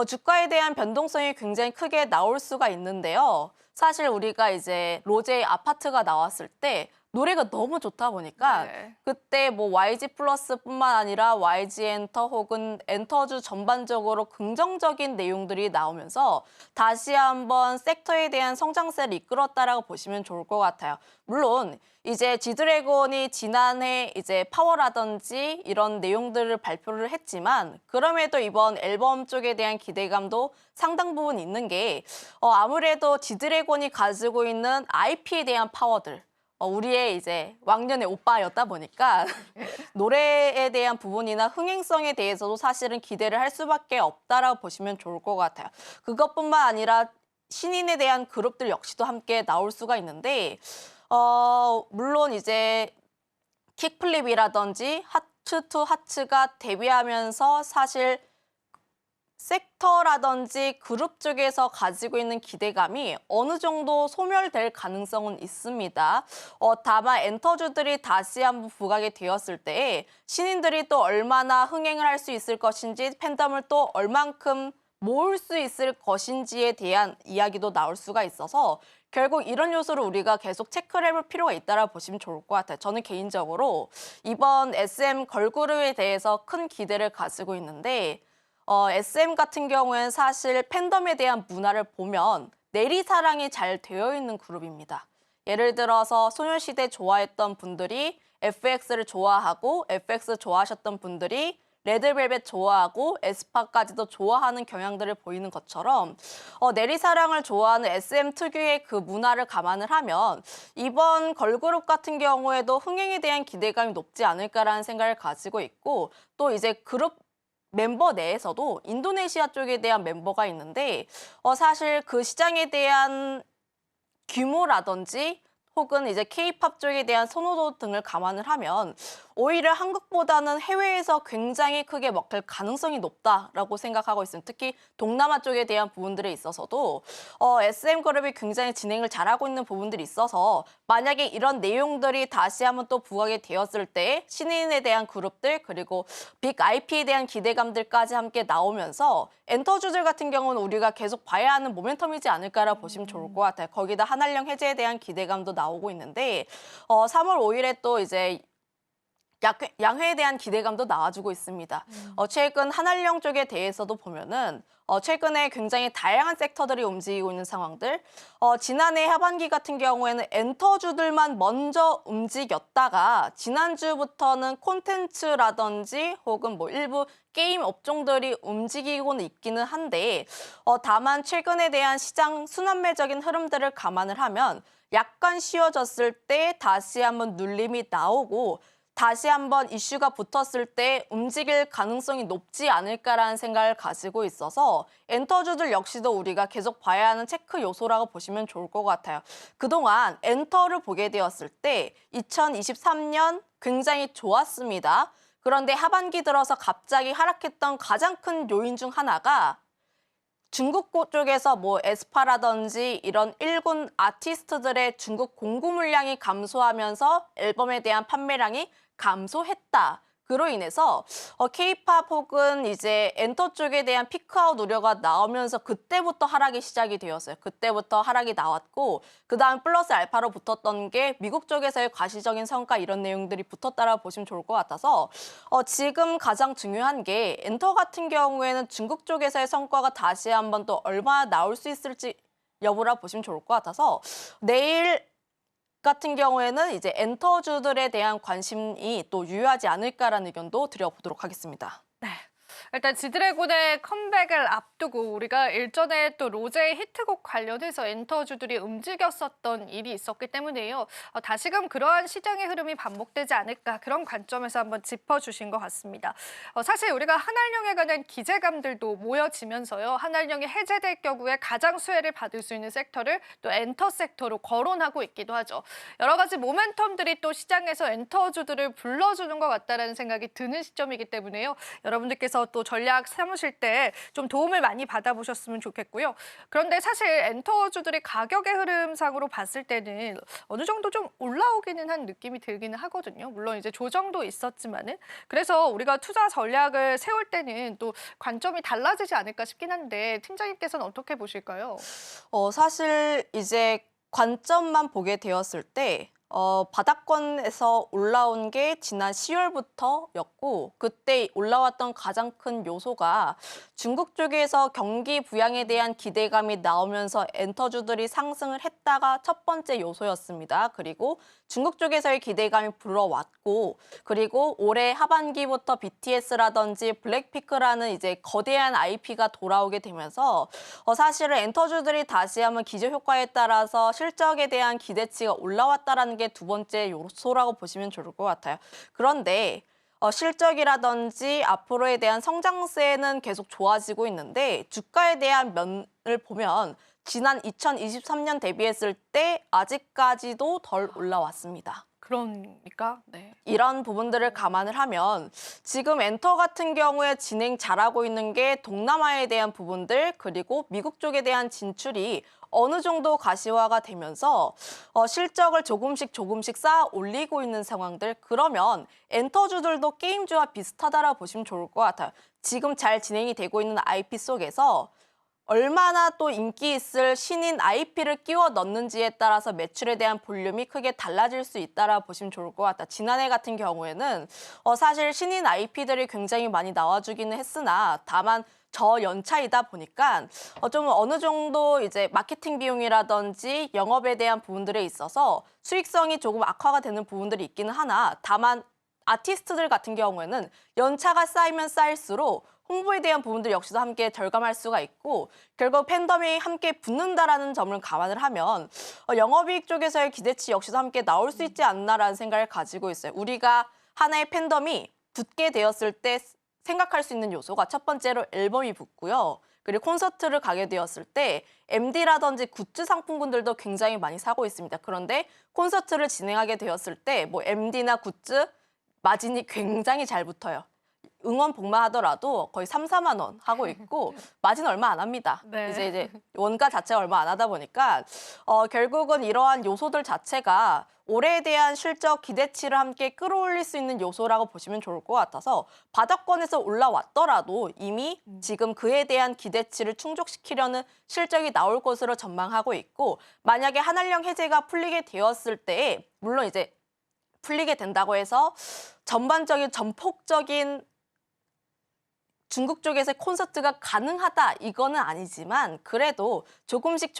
주가에 대한 변동성이 굉장히 크게 나올 수가 있는데요. 사실 우리가 이제 로제의 아파트가 나왔을 때 노래가 너무 좋다 보니까 네. 그때 뭐 YG 플러스뿐만 아니라 YG 엔터 혹은 엔터주 전반적으로 긍정적인 내용들이 나오면서 다시 한번 섹터에 대한 성장세를 이끌었다라고 보시면 좋을 것 같아요. 물론 이제 지드래곤이 지난해 이제 파워라든지 이런 내용들을 발표를 했지만, 그럼에도 이번 앨범 쪽에 대한 기대감도 상당 부분 있는 게 아무래도 지드래곤이 가지고 있는 IP에 대한 파워들, 우리의 이제 왕년의 오빠였다 보니까 노래에 대한 부분이나 흥행성에 대해서도 사실은 기대를 할 수밖에 없다라고 보시면 좋을 것 같아요. 그것뿐만 아니라 신인에 대한 그룹들 역시도 함께 나올 수가 있는데, 물론 이제 킥플립이라든지 하츠2 하츠가 데뷔하면서 사실 섹터라든지 그룹 쪽에서 가지고 있는 기대감이 어느 정도 소멸될 가능성은 있습니다. 다만 엔터주들이 다시 한번 부각이 되었을 때 신인들이 또 얼마나 흥행을 할 수 있을 것인지, 팬덤을 또 얼만큼 모을 수 있을 것인지에 대한 이야기도 나올 수가 있어서 결국 이런 요소를 우리가 계속 체크를 해볼 필요가 있다고 보시면 좋을 것 같아요. 저는 개인적으로 이번 SM 걸그룹에 대해서 큰 기대를 가지고 있는데, SM 같은 경우에는 사실 팬덤에 대한 문화를 보면 내리사랑이 잘 되어 있는 그룹입니다. 예를 들어서 소녀시대 좋아했던 분들이 FX를 좋아하고, FX 좋아하셨던 분들이 레드벨벳 좋아하고 에스파까지도 좋아하는 경향들을 보이는 것처럼 내리사랑을 좋아하는 SM 특유의 그 문화를 감안을 하면 이번 걸그룹 같은 경우에도 흥행에 대한 기대감이 높지 않을까라는 생각을 가지고 있고, 또 이제 그룹 멤버 내에서도 인도네시아 쪽에 대한 멤버가 있는데 사실 그 시장에 대한 규모라든지 혹은 이제 K-팝 쪽에 대한 선호도 등을 감안을 하면 오히려 한국보다는 해외에서 굉장히 크게 먹힐 가능성이 높다라고 생각하고 있습니다. 특히 동남아 쪽에 대한 부분들에 있어서도 SM그룹이 굉장히 진행을 잘하고 있는 부분들이 있어서 만약에 이런 내용들이 다시 한번 또 부각이 되었을 때 신인에 대한 그룹들, 그리고 빅 IP에 대한 기대감들까지 함께 나오면서 엔터주들 같은 경우는 우리가 계속 봐야 하는 모멘텀이지 않을까라고 보시면 좋을 것 같아요. 거기다 한한령 해제에 대한 기대감도 나오고 있는데 3월 5일에 또 이제 양회에 대한 기대감도 나와주고 있습니다. 최근 한한령 쪽에 대해서도 보면은 최근에 굉장히 다양한 섹터들이 움직이고 있는 상황들, 지난해 하반기 같은 경우에는 엔터주들만 먼저 움직였다가 지난주부터는 콘텐츠라든지 혹은 뭐 일부 게임 업종들이 움직이고는 있기는 한데 다만 최근에 대한 시장 순환매적인 흐름들을 감안을 하면 약간 쉬워졌을 때 다시 한번 눌림이 나오고 다시 한번 이슈가 붙었을 때 움직일 가능성이 높지 않을까라는 생각을 가지고 있어서 엔터주들 역시도 우리가 계속 봐야 하는 체크 요소라고 보시면 좋을 것 같아요. 그동안 엔터를 보게 되었을 때 2023년 굉장히 좋았습니다. 그런데 하반기 들어서 갑자기 하락했던 가장 큰 요인 중 하나가 중국 쪽에서 뭐 에스파라든지 이런 일군 아티스트들의 중국 공구 물량이 감소하면서 앨범에 대한 판매량이 감소했다. 그로 인해서 K-팝 혹은 이제 엔터 쪽에 대한 피크아웃 우려가 나오면서 그때부터 하락이 시작이 되었어요. 그때부터 하락이 나왔고 그다음 플러스 알파로 붙었던 게 미국 쪽에서의 과시적인 성과 이런 내용들이 붙었다라고 보시면 좋을 것 같아서 지금 가장 중요한 게 엔터 같은 경우에는 중국 쪽에서의 성과가 다시 한번 또 얼마나 나올 수 있을지 여부라 보시면 좋을 것 같아서 내일 같은 경우에는 이제 엔터주들에 대한 관심이 또 유효하지 않을까라는 의견도 드려보도록 하겠습니다. 네. 일단 지드래곤의 컴백을 앞두고 우리가 일전에 또 로제의 히트곡 관련해서 엔터주들이 움직였었던 일이 있었기 때문에요. 다시금 그러한 시장의 흐름이 반복되지 않을까 그런 관점에서 한번 짚어주신 것 같습니다. 사실 우리가 한알령에 관한 기재감들도 모여지면서요. 한알령이 해제될 경우에 가장 수혜를 받을 수 있는 섹터를 또 엔터 섹터로 거론하고 있기도 하죠. 여러 가지 모멘텀들이 또 시장에서 엔터주들을 불러주는 것 같다라는 생각이 드는 시점이기 때문에요. 여러분들께서 또 전략 삼으실 때 좀 도움을 많이 받아보셨으면 좋겠고요. 그런데 사실 엔터주들이 가격의 흐름상으로 봤을 때는 어느 정도 좀 올라오기는 한 느낌이 들기는 하거든요. 물론 이제 조정도 있었지만은 그래서 우리가 투자 전략을 세울 때는 또 관점이 달라지지 않을까 싶긴 한데 팀장님께서는 어떻게 보실까요? 사실 이제 관점만 보게 되었을 때 바닥권에서 올라온 게 지난 10월부터였고 그때 올라왔던 가장 큰 요소가 중국 쪽에서 경기 부양에 대한 기대감이 나오면서 엔터주들이 상승을 했다가 첫 번째 요소였습니다. 그리고 중국 쪽에서의 기대감이 불어왔고 그리고 올해 하반기부터 BTS라든지 블랙핑크라는 이제 거대한 IP가 돌아오게 되면서 사실은 엔터주들이 다시 한번 기저효과에 따라서 실적에 대한 기대치가 올라왔다라는 게 두 번째 요소라고 보시면 좋을 것 같아요. 그런데 실적이라든지 앞으로에 대한 성장세는 계속 좋아지고 있는데 주가에 대한 면을 보면 지난 2023년 대비했을 때 아직까지도 덜 올라왔습니다. 그러니까 네. 이런 부분들을 감안을 하면 지금 엔터 같은 경우에 진행 잘하고 있는 게 동남아에 대한 부분들 그리고 미국 쪽에 대한 진출이 어느 정도 가시화가 되면서 실적을 조금씩 쌓아 올리고 있는 상황들 그러면 엔터주들도 게임주와 비슷하다라고 보시면 좋을 것 같아요. 지금 잘 진행이 되고 있는 IP 속에서 얼마나 또 인기 있을 신인 IP를 끼워 넣는지에 따라서 매출에 대한 볼륨이 크게 달라질 수 있다라고 보시면 좋을 것 같다. 지난해 같은 경우에는 사실 신인 IP들이 굉장히 많이 나와주기는 했으나 다만 저연차이다 보니까 좀 어느 정도 이제 마케팅 비용이라든지 영업에 대한 부분들에 있어서 수익성이 조금 악화가 되는 부분들이 있기는 하나 다만 아티스트들 같은 경우에는 연차가 쌓이면 쌓일수록 홍보에 대한 부분들 역시도 함께 절감할 수가 있고 결국 팬덤이 함께 붙는다라는 점을 감안을 하면 영업이익 쪽에서의 기대치 역시도 함께 나올 수 있지 않나라는 생각을 가지고 있어요. 우리가 하나의 팬덤이 붙게 되었을 때 생각할 수 있는 요소가 첫 번째로 앨범이 붙고요. 그리고 콘서트를 가게 되었을 때 MD라든지 굿즈 상품군들도 굉장히 많이 사고 있습니다. 그런데 콘서트를 진행하게 되었을 때 뭐 MD나 굿즈 마진이 굉장히 잘 붙어요. 응원 복만 하더라도 거의 3, 4만 원 하고 있고 마진 얼마 안 합니다. 네. 이제 원가 자체가 얼마 안 하다 보니까 결국은 이러한 요소들 자체가 올해에 대한 실적 기대치를 함께 끌어올릴 수 있는 요소라고 보시면 좋을 것 같아서 바닥권에서 올라왔더라도 이미 지금 그에 대한 기대치를 충족시키려는 실적이 나올 것으로 전망하고 있고 만약에 한알령 해제가 풀리게 되었을 때 물론 이제 풀리게 된다고 해서 전반적인 전폭적인 중국 쪽에서 콘서트가 가능하다 이거는 아니지만 그래도 조금씩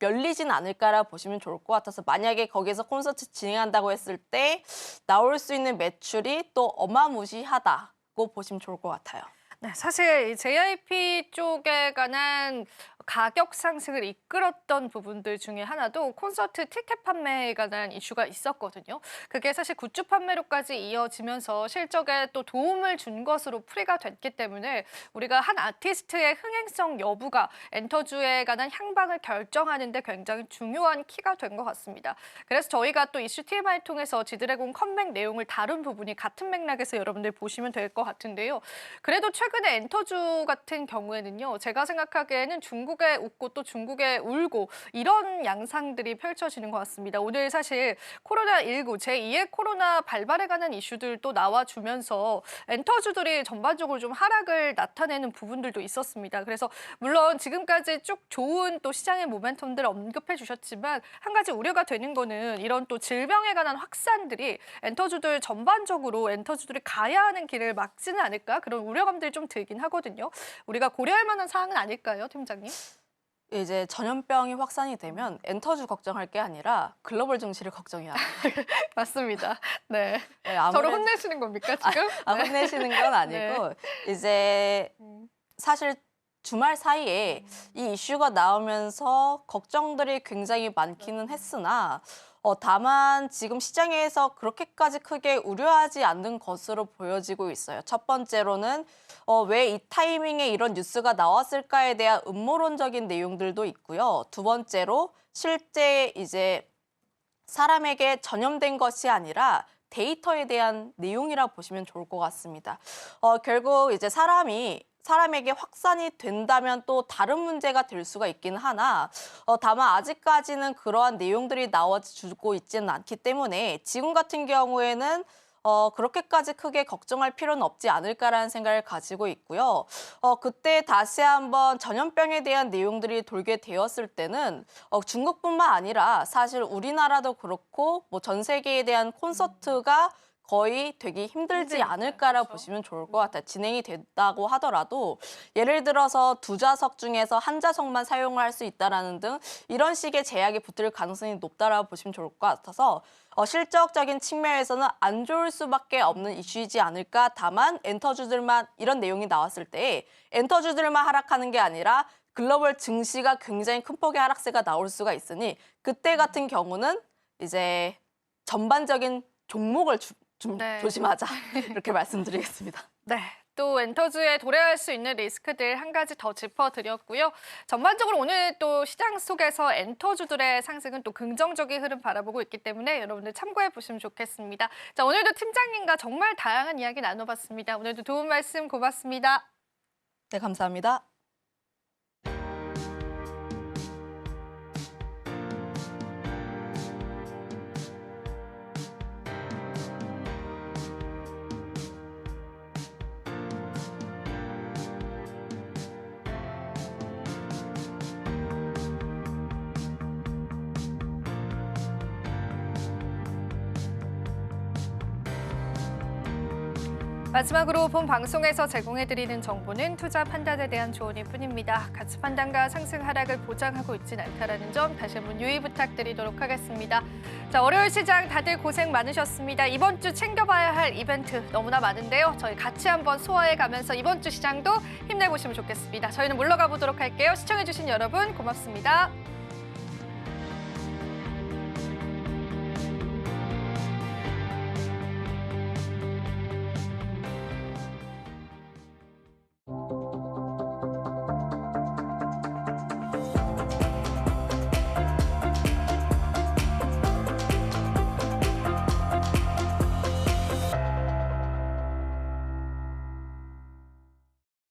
열리진 않을까라 보시면 좋을 것 같아서 만약에 거기서 콘서트 진행한다고 했을 때 나올 수 있는 매출이 또 어마무시하다고 보시면 좋을 것 같아요. 네, 사실 이 JYP 쪽에 관한 가격 상승을 이끌었던 부분들 중에 하나도 콘서트 티켓 판매에 관한 이슈가 있었거든요. 그게 사실 굿즈 판매로까지 이어지면서 실적에 또 도움을 준 것으로 풀이가 됐기 때문에 우리가 한 아티스트의 흥행성 여부가 엔터주에 관한 향방을 결정하는 데 굉장히 중요한 키가 된 것 같습니다. 그래서 저희가 또 이슈 TMI를 통해서 지드래곤 컴백 내용을 다룬 부분이 같은 맥락에서 여러분들 보시면 될 것 같은데요. 그래도 최근 최근에 엔터주 같은 경우에는요. 제가 생각하기에는 중국에 웃고 또 중국에 울고 이런 양상들이 펼쳐지는 것 같습니다. 오늘 사실 코로나19 제2의 코로나 발발에 관한 이슈들도 나와주면서 엔터주들이 전반적으로 좀 하락을 나타내는 부분들도 있었습니다. 그래서 물론 지금까지 쭉 좋은 또 시장의 모멘텀들을 언급해 주셨지만 한 가지 우려가 되는 거는 이런 또 질병에 관한 확산들이 엔터주들 전반적으로 엔터주들이 가야 하는 길을 막지는 않을까 그런 우려감들이 좀 들긴 하거든요. 우리가 고려할 만한 사항은 아닐까요, 팀장님? 이제 전염병이 확산이 되면 엔터주 걱정할 게 아니라 글로벌 증시를 걱정해야 돼요. 맞습니다. 네. 네, 저를 아무래도 혼내시는 겁니까, 지금? 네. 혼내시는 건 아니고 이제 사실 주말 사이에 이 이슈가 나오면서 걱정들이 굉장히 많기는 했으나 다만 지금 시장에서 그렇게까지 크게 우려하지 않는 것으로 보여지고 있어요. 첫 번째로는 왜 이 타이밍에 이런 뉴스가 나왔을까에 대한 음모론적인 내용들도 있고요. 두 번째로 실제 이제 사람에게 전염된 것이 아니라 데이터에 대한 내용이라 보시면 좋을 것 같습니다. 결국 이제 사람에게 확산이 된다면 또 다른 문제가 될 수가 있긴 하나 다만 아직까지는 그러한 내용들이 나와주고 있지는 않기 때문에 지금 같은 경우에는 그렇게까지 크게 걱정할 필요는 없지 않을까라는 생각을 가지고 있고요. 그때 다시 한번 전염병에 대한 내용들이 돌게 되었을 때는 중국뿐만 아니라 사실 우리나라도 그렇고 뭐 전 세계에 대한 콘서트가 거의 되기 힘들지 않을까라고 그렇죠. 보시면 좋을 것 같아요. 진행이 된다고 하더라도 예를 들어서 2좌석 중에서 1좌석만 사용을 할 수 있다라는 등 이런 식의 제약이 붙을 가능성이 높다라고 보시면 좋을 것 같아서 실적적인 측면에서는 안 좋을 수밖에 없는 이슈이지 않을까. 다만 엔터주들만 이런 내용이 나왔을 때 엔터주들만 하락하는 게 아니라 글로벌 증시가 굉장히 큰 폭의 하락세가 나올 수가 있으니 그때 같은 경우는 이제 전반적인 종목을 좀 네. 조심하자 이렇게 말씀드리겠습니다. 네. 또 엔터주에 도래할 수 있는 리스크들 한 가지 더 짚어드렸고요. 전반적으로 오늘 또 시장 속에서 엔터주들의 상승은 또 긍정적인 흐름 바라보고 있기 때문에 여러분들 참고해 보시면 좋겠습니다. 자, 오늘도 팀장님과 정말 다양한 이야기 나눠봤습니다. 오늘도 좋은 말씀 고맙습니다. 네, 감사합니다. 마지막으로 본 방송에서 제공해드리는 정보는 투자 판단에 대한 조언일 뿐입니다. 가치 판단과 상승 하락을 보장하고 있진 않다는 점 다시 한번 유의 부탁드리도록 하겠습니다. 자, 월요일 시장 다들 고생 많으셨습니다. 이번 주 챙겨봐야 할 이벤트 너무나 많은데요. 저희 같이 한번 소화해가면서 이번 주 시장도 힘내보시면 좋겠습니다. 저희는 물러가 보도록 할게요. 시청해주신 여러분 고맙습니다.